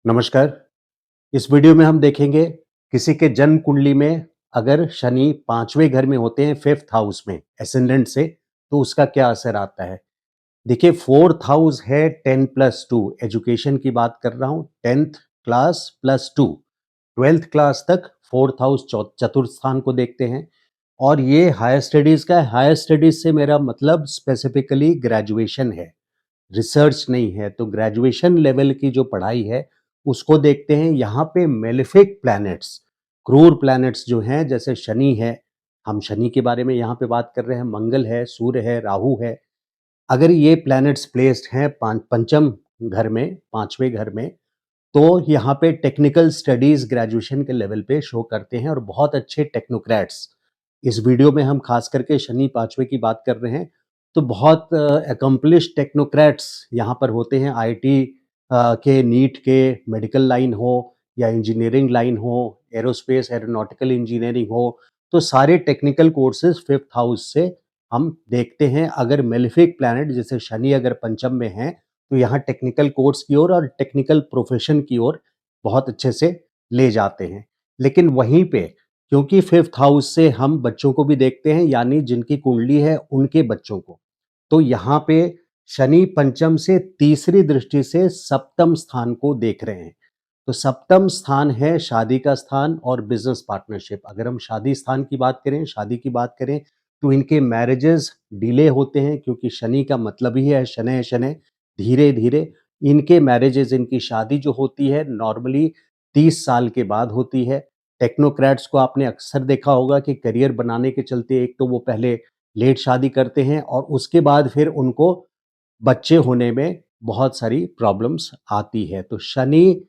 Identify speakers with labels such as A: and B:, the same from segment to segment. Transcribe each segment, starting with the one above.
A: नमस्कार। इस वीडियो में हम देखेंगे किसी के जन्म कुंडली में अगर शनि पांचवें घर में होते हैं फिफ्थ हाउस में एसेंडेंट से तो उसका क्या असर आता है। देखिए फोर्थ हाउस है 10+2 एजुकेशन की बात कर रहा हूं। 10th क्लास +2 ट्वेल्थ क्लास तक फोर्थ हाउस चतुर्थ स्थान को देखते हैं और ये हायर स्टडीज का है। हायर स्टडीज से मेरा मतलब स्पेसिफिकली ग्रेजुएशन है, रिसर्च नहीं है। तो ग्रेजुएशन लेवल की जो पढ़ाई है उसको देखते हैं। यहाँ पे मेलेफिक प्लैनेट्स, क्रूर प्लैनेट्स जो हैं जैसे शनि है, हम शनि के बारे में यहाँ पे बात कर रहे हैं, मंगल है, सूर्य है, राहु है। अगर ये प्लैनेट्स प्लेस्ड हैं पंचम घर में, पांचवें घर में, तो यहाँ पे टेक्निकल स्टडीज ग्रेजुएशन के लेवल पे शो करते हैं और बहुत अच्छे टेक्नोक्रेट्स, इस वीडियो में हम खास करके शनि पांचवें की बात कर रहे हैं, तो बहुत अकम्पलिश टेक्नोक्रेट्स यहाँ पर होते हैं। आईटी के, नीट के, मेडिकल लाइन हो या इंजीनियरिंग लाइन हो, एरोस्पेस एरोनॉटिकल इंजीनियरिंग हो, तो सारे टेक्निकल कोर्सेज फिफ्थ हाउस से हम देखते हैं। अगर मेलिफिक प्लैनेट जैसे शनि अगर पंचम में हैं तो यहाँ टेक्निकल कोर्स की ओर और टेक्निकल प्रोफेशन की ओर बहुत अच्छे से ले जाते हैं। लेकिन वहीं पे क्योंकि फिफ्थ हाउस से हम बच्चों को भी देखते हैं, यानी जिनकी कुंडली है उनके बच्चों को, तो यहाँ पे शनि पंचम से तीसरी दृष्टि से सप्तम स्थान को देख रहे हैं। तो सप्तम स्थान है शादी का स्थान और बिजनेस पार्टनरशिप। अगर हम शादी स्थान की बात करें, शादी की बात करें, तो इनके मैरिजेस डिले होते हैं क्योंकि शनि का मतलब ही है शनै शनै, धीरे धीरे। इनके मैरिजेस, इनकी शादी जो होती है नॉर्मली 30 साल के बाद होती है। टेक्नोक्रेट्स को आपने अक्सर देखा होगा कि करियर बनाने के चलते एक तो वो पहले लेट शादी करते हैं और उसके बाद फिर उनको बच्चे होने में बहुत सारी प्रॉब्लम्स आती है। तो शनि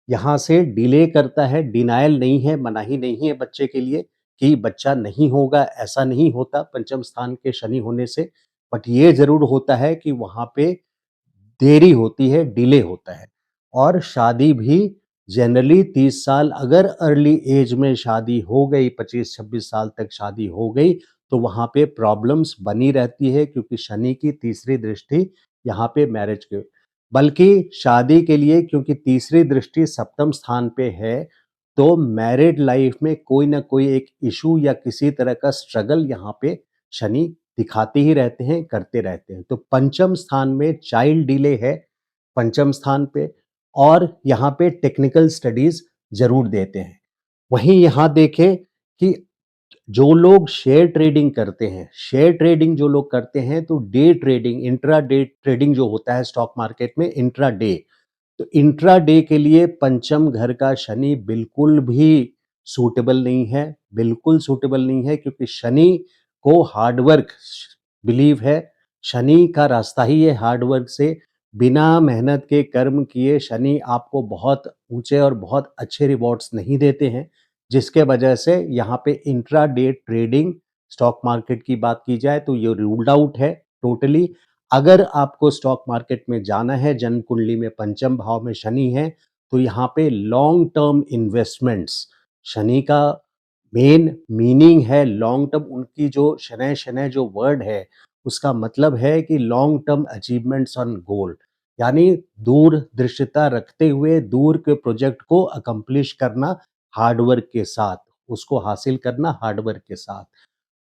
A: यहाँ से डिले करता है, डिनायल नहीं है, मनाही नहीं है बच्चे के लिए कि बच्चा नहीं होगा, ऐसा नहीं होता पंचम स्थान के शनि होने से। बट ये ज़रूर होता है कि वहाँ पे देरी होती है, डिले होता है। और शादी भी जनरली 30 साल, अगर अर्ली एज में शादी हो गई, 25-26 साल तक शादी हो गई, तो वहाँ पे प्रॉब्लम्स बनी रहती है क्योंकि शनि की तीसरी दृष्टि यहाँ पे मैरिज के, बल्कि शादी के लिए क्योंकि तीसरी दृष्टि सप्तम स्थान पे है, तो मैरिड लाइफ में कोई ना कोई एक इशू या किसी तरह का स्ट्रगल यहाँ पे शनि दिखाते ही रहते हैं, करते रहते हैं। तो पंचम स्थान में चाइल्ड डिले है पंचम स्थान पे, और यहाँ पे टेक्निकल स्टडीज ज़रूर देते हैं। वहीं यहाँ देखें कि जो लोग शेयर ट्रेडिंग करते हैं, शेयर ट्रेडिंग जो लोग करते हैं, तो day trading, intra day trading जो होता है स्टॉक मार्केट में, इंट्रा डे, तो इंट्रा डे के लिए पंचम घर का शनि बिल्कुल भी सूटेबल नहीं है, बिल्कुल सूटेबल नहीं है क्योंकि शनि को हार्डवर्क बिलीव है। शनि का रास्ता ही है हार्डवर्क से। बिना मेहनत के कर्म किए शनि आपको बहुत ऊंचे और बहुत अच्छे रिवॉर्ड्स नहीं देते हैं, जिसके वजह से यहाँ पे intra day trading, stock market की बात की जाए तो ये रूल्ड आउट है टोटली। अगर आपको स्टॉक मार्केट में जाना है, जन्म कुंडली में पंचम भाव में शनि है, तो यहाँ पे लॉन्ग टर्म इन्वेस्टमेंट्स, शनि का मेन मीनिंग है लॉन्ग टर्म। उनकी जो शनै शनै जो वर्ड है उसका मतलब है कि long term achievements on goal, यानी दूर दृश्यता रखते हुए दूर के प्रोजेक्ट को अकम्प्लिश करना हार्डवर्क के साथ, उसको हासिल करना हार्डवर्क के साथ।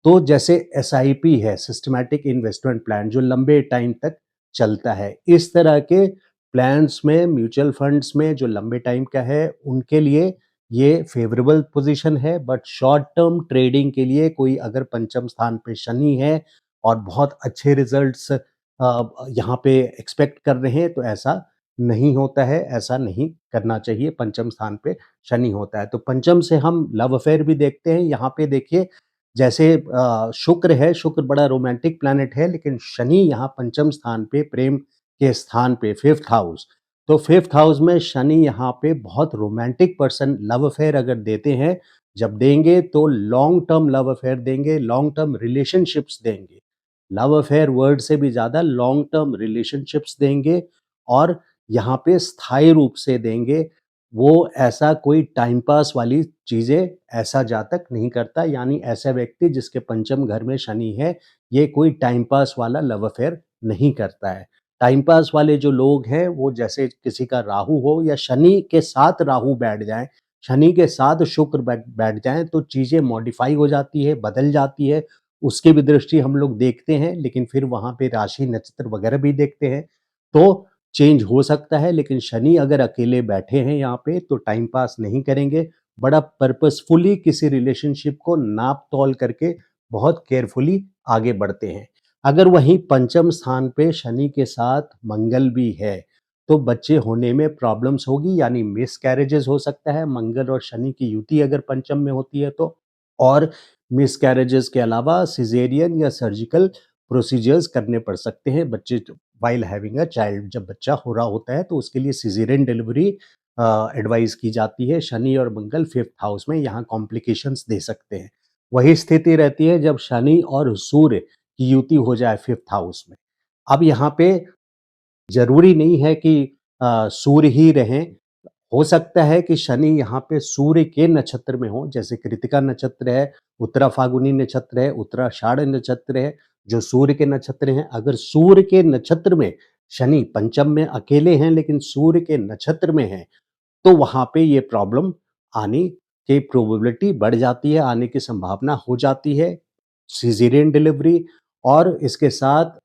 A: तो जैसे एसआईपी है, सिस्टमैटिक इन्वेस्टमेंट प्लान, जो लंबे टाइम तक चलता है, इस तरह के प्लान्स में, म्यूचुअल फंड्स में जो लंबे टाइम का है उनके लिए ये फेवरेबल पोजीशन है। बट शॉर्ट टर्म ट्रेडिंग के लिए कोई अगर पंचम स्थान पे शनि है और बहुत अच्छे रिजल्ट्स यहाँ पे एक्सपेक्ट कर रहे हैं, तो ऐसा नहीं होता है, ऐसा नहीं करना चाहिए। पंचम स्थान पे शनि होता है तो पंचम से हम लव अफेयर भी देखते हैं। यहाँ पे देखिए जैसे शुक्र है, शुक्र बड़ा रोमांटिक प्लैनेट है, लेकिन शनि यहाँ पंचम स्थान पे, प्रेम के स्थान पे, फिफ्थ हाउस, तो फिफ्थ हाउस में शनि यहाँ पे बहुत रोमांटिक पर्सन लव अफेयर अगर देते हैं, जब देंगे तो लॉन्ग टर्म लव अफेयर देंगे, लॉन्ग टर्म रिलेशनशिप्स देंगे। लव अफेयर वर्ड से भी ज़्यादा लॉन्ग टर्म रिलेशनशिप्स देंगे और यहाँ पे स्थायी रूप से देंगे। वो ऐसा कोई टाइम पास वाली चीज़ें ऐसा जातक नहीं करता, यानी ऐसा व्यक्ति जिसके पंचम घर में शनि है, ये कोई टाइम पास वाला लव अफेयर नहीं करता है। टाइम पास वाले जो लोग हैं वो जैसे किसी का राहु हो या शनि के साथ राहु बैठ जाए, शनि के साथ शुक्र बैठ बैठ जाएँ तो चीज़ें मॉडिफ़ाई हो जाती है, बदल जाती है। उसकी भी दृष्टि हम लोग देखते हैं, लेकिन फिर वहाँ पे राशि, नक्षत्र वगैरह भी देखते हैं, तो चेंज हो सकता है। लेकिन शनि अगर अकेले बैठे हैं यहाँ पे तो टाइम पास नहीं करेंगे, बड़ा पर्पसफुली किसी रिलेशनशिप को नाप-तौल करके बहुत केयरफुली आगे बढ़ते हैं। अगर वहीं पंचम स्थान पे शनि के साथ मंगल भी है, तो बच्चे होने में प्रॉब्लम्स होगी, यानी मिसकैरेजेस हो सकता है, मंगल और शनि की युति अगर पंचम में होती है तो। और मिसकैरेजेस के अलावा सिज़ेरियन या सर्जिकल प्रोसीजर्स करने पड़ सकते हैं बच्चे व्हाइल हैविंग अ चाइल्ड। जब बच्चा हो रहा होता है तो उसके लिए सिज़ेरियन डिलीवरी एडवाइस की जाती है। शनि और मंगल 5th हाउस में यहाँ कॉम्प्लिकेशंस दे सकते हैं। वही स्थिति रहती है जब शनि और सूर्य की युति हो जाए 5th हाउस में। अब यहाँ पे ज़रूरी नहीं है कि सूर्य ही रहें, हो सकता है कि शनि यहाँ पे सूर्य के नक्षत्र में हो, जैसे कृत्तिका नक्षत्र है, उत्तरा फाल्गुनी नक्षत्र है, उत्तराषाढ़ नक्षत्र है, जो सूर्य के नक्षत्र हैं। अगर सूर्य के नक्षत्र में शनि पंचम में अकेले हैं लेकिन सूर्य के नक्षत्र में हैं, तो वहाँ पे ये प्रॉब्लम आने की प्रोबेबिलिटी बढ़ जाती है, आने की संभावना हो जाती है। सिज़ेरियन डिलीवरी और इसके साथ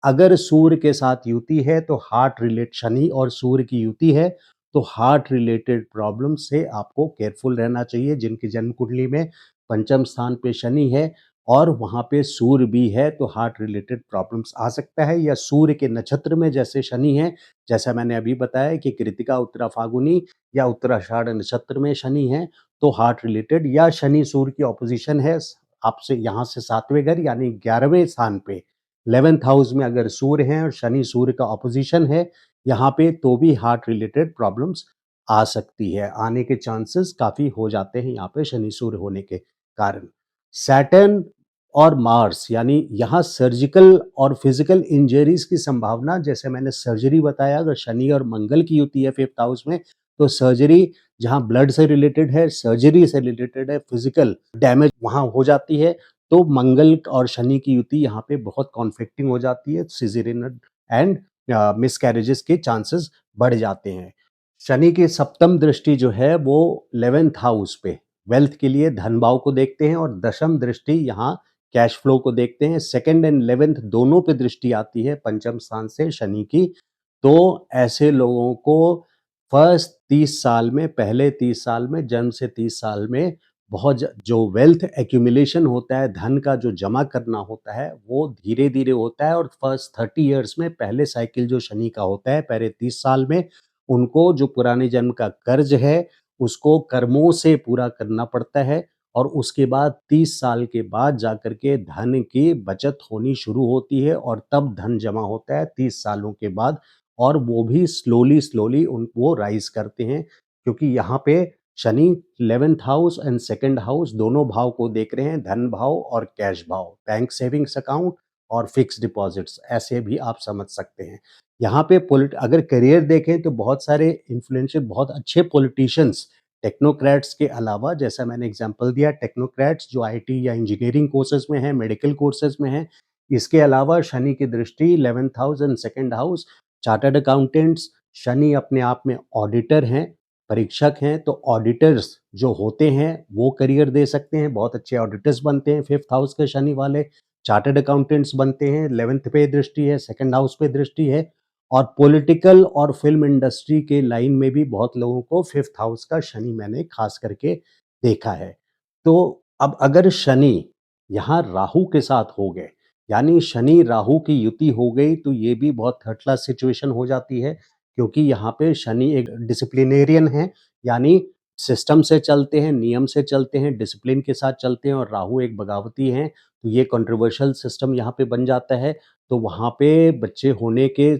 A: अगर सूर्य के साथ युति है तो हार्ट रिलेट शनि और सूर्य की युति है, तो हार्ट रिलेटेड प्रॉब्लम से आपको केयरफुल रहना चाहिए। जिनकी जन्म कुंडली में पंचम स्थान पे शनि है और वहाँ पे सूर्य भी है, तो हार्ट रिलेटेड प्रॉब्लम्स आ सकता है। या सूर्य के नक्षत्र में जैसे शनि है, जैसा मैंने अभी बताया कि कृत्तिका, उत्तरा फाल्गुनी या उत्तराषाढ़ नक्षत्र में शनि है, तो हार्ट रिलेटेड या शनि सूर्य की ऑपोजिशन है आपसे यहाँ से 7वें घर यानी 11वें स्थान पे 11th हाउस में अगर सूर्य हैं और शनि सूर्य का ऑपोजिशन है यहाँ पे, तो भी हार्ट रिलेटेड प्रॉब्लम्स आ सकती है। आने के चांसेस काफ़ी हो जाते हैं यहाँ पे शनि सूर्य होने के कारण। सैटर्न और मार्स यानी यहाँ सर्जिकल और फिजिकल इंजरीज की संभावना, जैसे मैंने सर्जरी बताया, अगर शनि और मंगल की युति है 5th हाउस में, तो सर्जरी जहाँ ब्लड से रिलेटेड है, सर्जरी से रिलेटेड है, फिजिकल डैमेज वहाँ हो जाती है। तो मंगल और शनि की युति यहाँ पे बहुत कॉन्फ्लिक्टिंग हो जाती है, सिज़ेरियन एंड मिसकैरेजेस के चांसेस बढ़ जाते हैं। शनि की सप्तम दृष्टि जो है वो 11th हाउस पे वेल्थ के लिए धन भाव को देखते हैं और दशम दृष्टि यहाँ कैश फ्लो को देखते हैं। सेकंड एंड 11th दोनों पे दृष्टि आती है पंचम स्थान से शनि की। तो ऐसे लोगों को फर्स्ट 30 साल में, पहले 30 साल में, जन्म से 30 साल में बहुत जो वेल्थ एक्यूमुलेशन होता है, धन का जो जमा करना होता है, वो धीरे-धीरे होता है। और फर्स्ट 30 इयर्स में पहले साइकिल जो शनि का होता है, पहले 30 साल में उनको जो पुराने जन्म का कर्ज है, उसको कर्मों से पूरा करना पड़ता है। और उसके बाद 30 साल के बाद जाकर के धन की बचत होनी शुरू होती है और तब धन जमा होता है 30 सालों के बाद। और वो भी स्लोली उन वो राइज़ करते हैं, क्योंकि यहाँ पे Shani 11th house and 2nd house दोनों भाव को देख रहे हैं, धन भाव और कैश भाव, बैंक सेविंग्स अकाउंट और फिक्स्ड डिपॉज़िट्स, ऐसे भी आप समझ सकते हैं। यहाँ पे पॉलिट अगर करियर देखें तो बहुत सारे इन्फ्लुएंशियल, बहुत अच्छे पॉलिटिशियंस टेक्नोक्रेट्स के अलावा, जैसा मैंने एग्जांपल दिया, टेक्नोक्रेट्स जो आईटी या इंजीनियरिंग कोर्सेज़ में हैं, मेडिकल कोर्सेज़ में हैं। इसके अलावा शनि की दृष्टि 11th house and 2nd house, chartered accountants, Shani अपने आप में ऑडिटर हैं, परीक्षक हैं, तो ऑडिटर्स जो होते हैं वो करियर दे सकते हैं, बहुत अच्छे ऑडिटर्स बनते हैं 5th हाउस के शनि वाले। चार्टर्ड अकाउंटेंट्स बनते हैं, 11th पे दृष्टि है, 2nd हाउस पे दृष्टि है। और पॉलिटिकल और फ़िल्म इंडस्ट्री के लाइन में भी बहुत लोगों को 5th हाउस का शनि मैंने ख़ास करके देखा है। तो अब अगर शनि यहाँ राहु के साथ हो गए, यानी शनि राहु की युति हो गई, तो ये भी बहुत थर्ड क्लास सिचुएशन हो जाती है, क्योंकि यहाँ पे शनि एक डिसिप्लिनेरियन है, यानी सिस्टम से चलते हैं, नियम से चलते हैं, डिसिप्लिन के साथ चलते हैं। और राहु एक बगावती हैं, तो ये कंट्रोवर्शियल सिस्टम यहाँ पे बन जाता है। तो वहाँ पे बच्चे होने के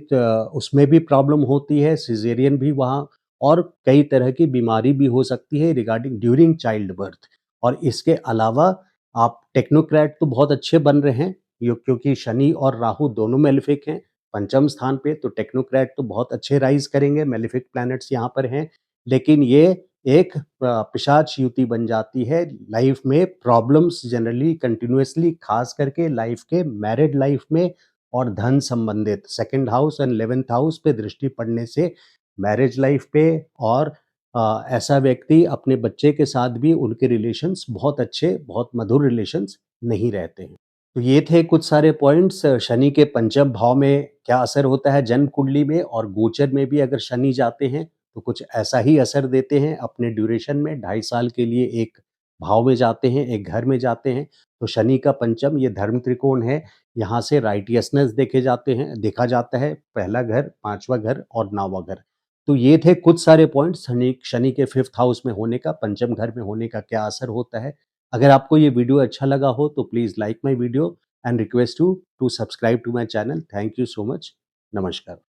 A: उसमें भी प्रॉब्लम होती है, सिज़ेरियन भी वहाँ, और कई तरह की बीमारी भी हो सकती है रिगार्डिंग ड्यूरिंग चाइल्ड बर्थ। और इसके अलावा आप टेक्नोक्रेट तो बहुत अच्छे बन रहे हैं, यो क्योंकि शनि और राहु दोनों मेलेफिक हैं पंचम स्थान पे, तो टेक्नोक्रेट तो बहुत अच्छे राइज़ करेंगे, मेलेफिक प्लैनेट्स यहाँ पर हैं। लेकिन ये एक पिशाच युति बन जाती है, लाइफ में प्रॉब्लम्स जनरली कंटिन्यूअसली, खास करके लाइफ के मैरिड लाइफ में और धन संबंधित second house and 11th house पे दृष्टि पड़ने से मैरिज लाइफ पे और ऐसा व्यक्ति अपने बच्चे के साथ भी उनके रिलेशंस बहुत अच्छे, बहुत मधुर रिलेशंस नहीं रहते हैं। तो ये थे कुछ सारे पॉइंट्स शनि के पंचम भाव में क्या असर होता है जन्म कुंडली में, और गोचर में भी अगर शनि जाते हैं तो कुछ ऐसा ही असर देते हैं अपने ड्यूरेशन में। 2.5 साल के लिए एक भाव में जाते हैं, एक घर में जाते हैं। तो शनि का पंचम ये धर्म त्रिकोण है, यहाँ से राइटियसनेस देखा जाता है, पहला घर, पांचवा घर और 9वां घर। तो ये थे कुछ सारे पॉइंट्स शनि शनि के 5th हाउस में होने का, पंचम घर में होने का क्या असर होता है। अगर आपको ये वीडियो अच्छा लगा हो तो please like my video and request you to subscribe to my channel. Thank you so much. नमस्कार।